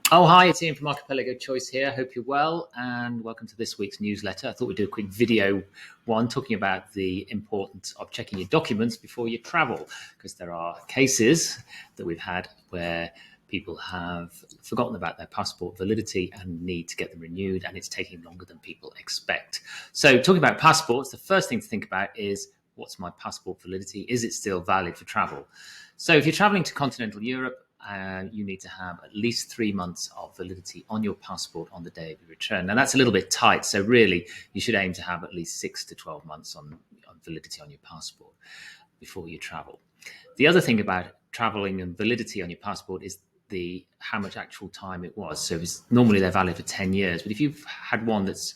Oh, hi, it's Ian from Archipelago Choice here. Hope you're well and welcome to this week's newsletter. I thought we'd do a quick video one talking about the importance of checking your documents before you travel, because there are cases that we've had where people have forgotten about their passport validity and need to get them renewed, and it's taking longer than people expect. So talking about passports, the first thing to think about is, what's my passport validity? Is it still valid for travel? So if you're traveling to continental Europe, you need to have at least 3 months of validity on your passport on the day of your return. Now, that's a little bit tight. So really, you should aim to have at least 6 to 12 months on validity on your passport before you travel. The other thing about traveling and validity on your passport is how much actual time it was. So normally they're valid for 10 years. But if you've had one that's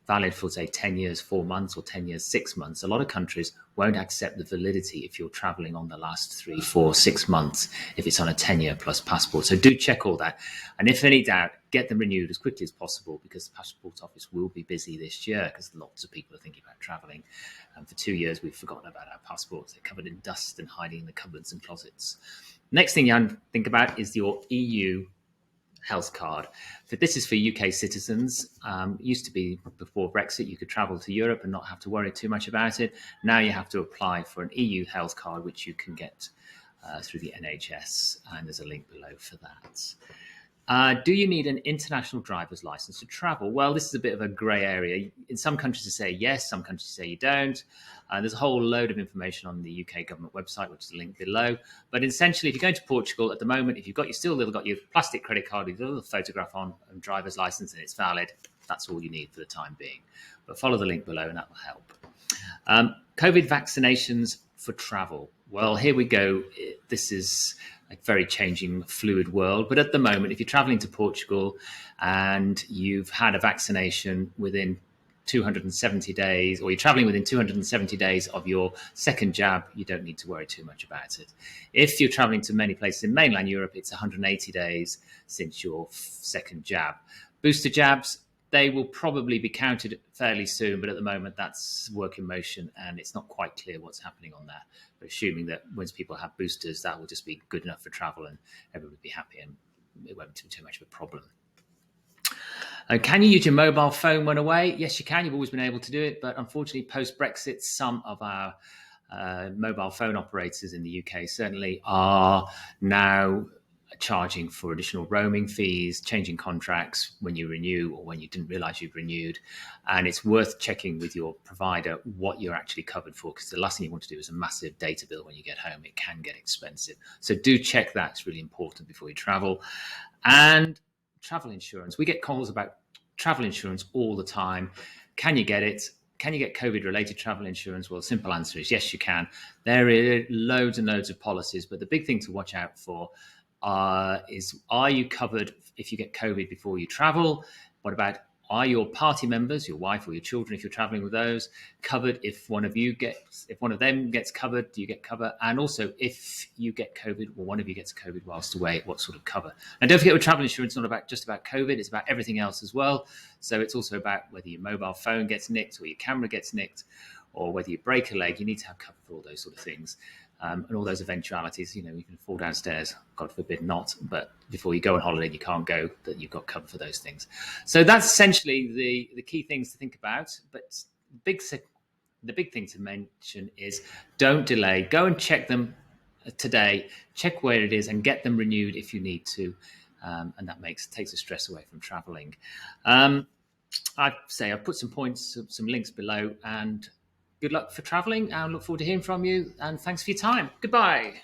valid for, say, 10 years, 4 months, or 10 years, 6 months, a lot of countries won't accept the validity if you're traveling on the last 3, 4, 6 months, if it's on a 10-year plus passport. So do check all that. And if any doubt, get them renewed as quickly as possible, because the passport office will be busy this year because lots of people are thinking about traveling. And for 2 years, we've forgotten about our passports. They're covered in dust and hiding in the cupboards and closets. Next thing you have to think about is your EU health card. So this is for UK citizens. Used to be, before Brexit, you could travel to Europe and not have to worry too much about it. Now you have to apply for an EU health card, which you can get through the NHS, and there's a link below for that. Do you need an international driver's license to travel? Well, this is a bit of a grey area. In some countries, they say yes, some countries say you don't. There's a whole load of information on the UK government website, which is linked below. But essentially, if you're going to Portugal at the moment, if you've still got your plastic credit card with a little photograph on and driver's license and it's valid, that's all you need for the time being. But follow the link below and that will help. COVID vaccinations for travel. Well, here we go. This is a very changing, fluid world. But at the moment, if you're traveling to Portugal and you've had a vaccination within 270 days, or you're traveling within 270 days of your second jab, you don't need to worry too much about it. If you're traveling to many places in mainland Europe, it's 180 days since your second jab. Booster jabs, they will probably be counted fairly soon, but at the moment that's work in motion and it's not quite clear what's happening on that. But assuming that once people have boosters, that will just be good enough for travel and everyone will be happy and it won't be too much of a problem. Can you use your mobile phone when away? Yes, you can. You've always been able to do it, but unfortunately, post-Brexit, some of our mobile phone operators in the UK certainly are now charging for additional roaming fees, changing contracts when you renew or when you didn't realize you've renewed. And it's worth checking with your provider what you're actually covered for, because the last thing you want to do is a massive data bill when you get home. It can get expensive. So do check that. It's really important before you travel. And travel insurance. We get calls about travel insurance all the time. Can you get it? Can you get COVID-related travel insurance? Well, the simple answer is yes, you can. There are loads and loads of policies, but the big thing to watch out for is, are you covered if you get COVID before you travel? What about, are your party members, your wife or your children, if you're traveling with those, covered? If one of them gets covered, do you get cover? And also, if you get COVID or one of you gets COVID whilst away, what sort of cover? And don't forget, with travel insurance, it's not just about COVID, it's about everything else as well. So it's also about whether your mobile phone gets nicked or your camera gets nicked, or whether you break a leg. You need to have cover for all those sort of things. And all those eventualities, you can fall downstairs, God forbid not, but before you go on holiday, you can't go, that you've got cover for those things. So that's essentially the key things to think about. But the big thing to mention is, don't delay. Go and check them today, check where it is and get them renewed if you need to. And that takes the stress away from traveling. I've put some links below, and good luck for traveling, and look forward to hearing from you. And thanks for your time. Goodbye.